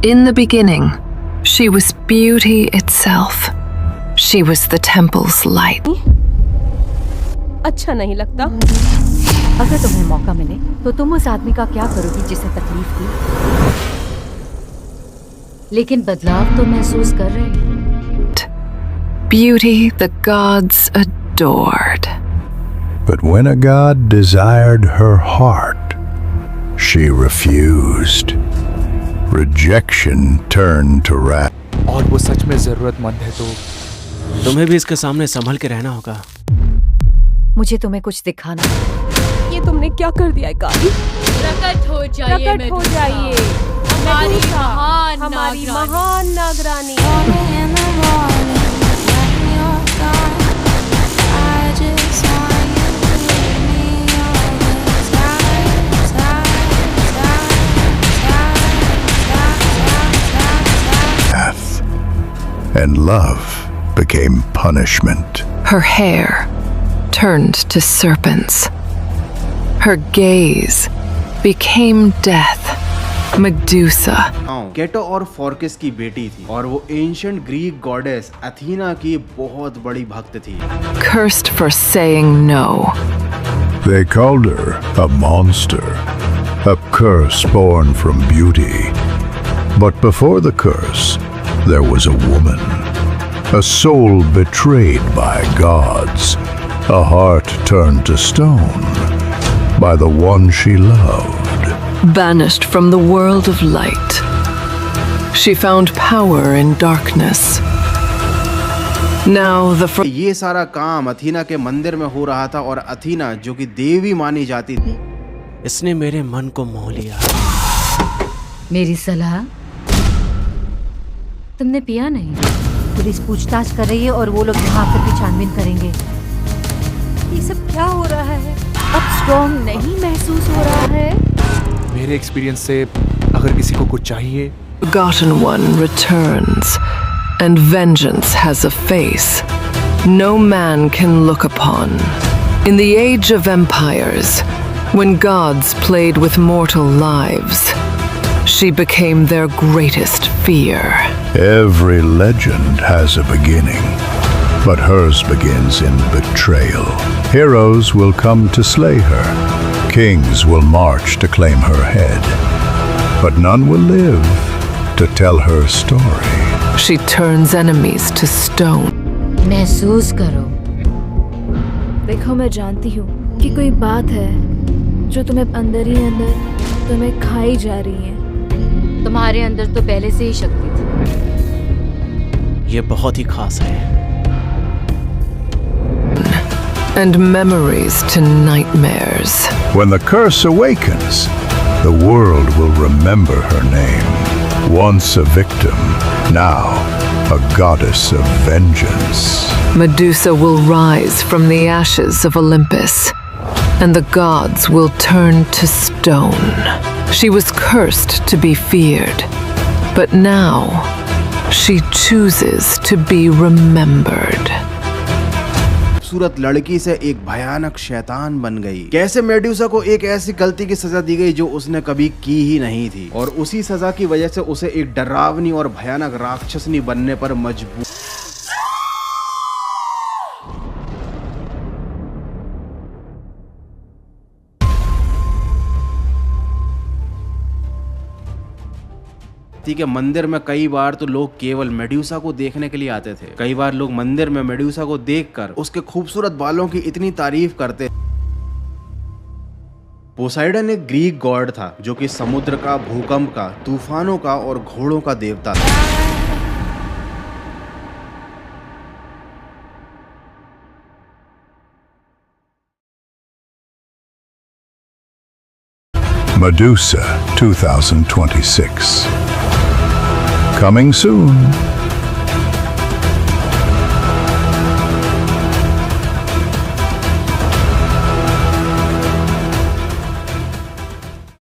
In the beginning, she was beauty itself. She was the temple's light. अच्छा नहीं लगता। अगर तुम्हें मौका मिले तो तुम उस आदमी का क्या करोगी जिसे तकलीफ दी? लेकिन बदलाव तो महसूस कर रहे हैं। Beauty the gods adored. But when a god desired her heart, she refused. Rejection turned to wrath. और वो सच में जरूरतमंद है तो तुम्हें भी इसके सामने संभल के रहना होगा। मुझे तुम्हें कुछ दिखाना है। ये तुमने क्या कर दिया है काली? प्रकट हो जाइए प्रकट हो जाइए हमारी महान नागरानी। And love became punishment. Her hair turned to serpents. Her gaze became death. Medusa. Ceto और फोर्किस की बेटी थी और वो एंशिएंट ग्रीक गॉडेस अथीना की बहुत बड़ी भक्त थी। Cursed for saying no. They called her a monster, a curse born from beauty. But before the curse, there was a woman, a soul betrayed by gods, a heart turned to stone by the one she loved. Banished from the world of light, she found power in darkness. Now the ये सारा काम Athena के मंदिर में हो रहा था और अथीना जो कि देवी मानी जाती थी, इसने मेरे मन को मोह लिया। मेरी सलाह, तुमने पिया नहीं? पुलिस पूछताछ कर रही है और वो लोग यहाँ आकर के छानबीन करेंगे। ये सब क्या हो रहा है? अब स्ट्रॉन्ग नहीं महसूस हो रहा है? मेरे एक्सपीरियंस से अगर किसी को कुछ चाहिए, Forgotten One returns, and vengeance has a face no man can look upon. In the age of empires, when gods played with mortal lives, she became their greatest fear. Every legend has a beginning, but hers begins in betrayal. Heroes will come to slay her. Kings will march to claim her head. But none will live to tell her story. She turns enemies to stone. महसूस करो। देखो, मैं जानती हूँ कि कोई बात है जो तुम्हें अंदर ही अंदर तुम्हें खाई जा रही है। तुम्हारे अंदर तो पहले से ही शक्ति थी। ये बहुत ही खास है। And memories to nightmares. When the curse awakens, the world will remember her name. Once a victim, now a goddess of vengeance. Medusa will rise from the ashes of Olympus, and the gods will turn to stone. She was cursed to be feared, but now she chooses to be remembered. खूबसूरत लड़की से एक भयानक शैतान बन गई। कैसे Medusa को एक ऐसी गलती की सजा दी गई जो उसने कभी की ही नहीं थी, और उसी सजा की वजह से उसे एक डरावनी और भयानक राक्षसनी बनने पर मजबूर। के मंदिर में कई बार तो लोग केवल मेडुसा को देखने के लिए आते थे। कई बार लोग मंदिर में मेडुसा को देखकर उसके खूबसूरत बालों की इतनी तारीफ करते। पोसाइडन एक ग्रीक गॉड था जो कि समुद्र का, भूकंप का, तूफानों का और घोड़ों का देवता था। Medusa 2026. Coming soon.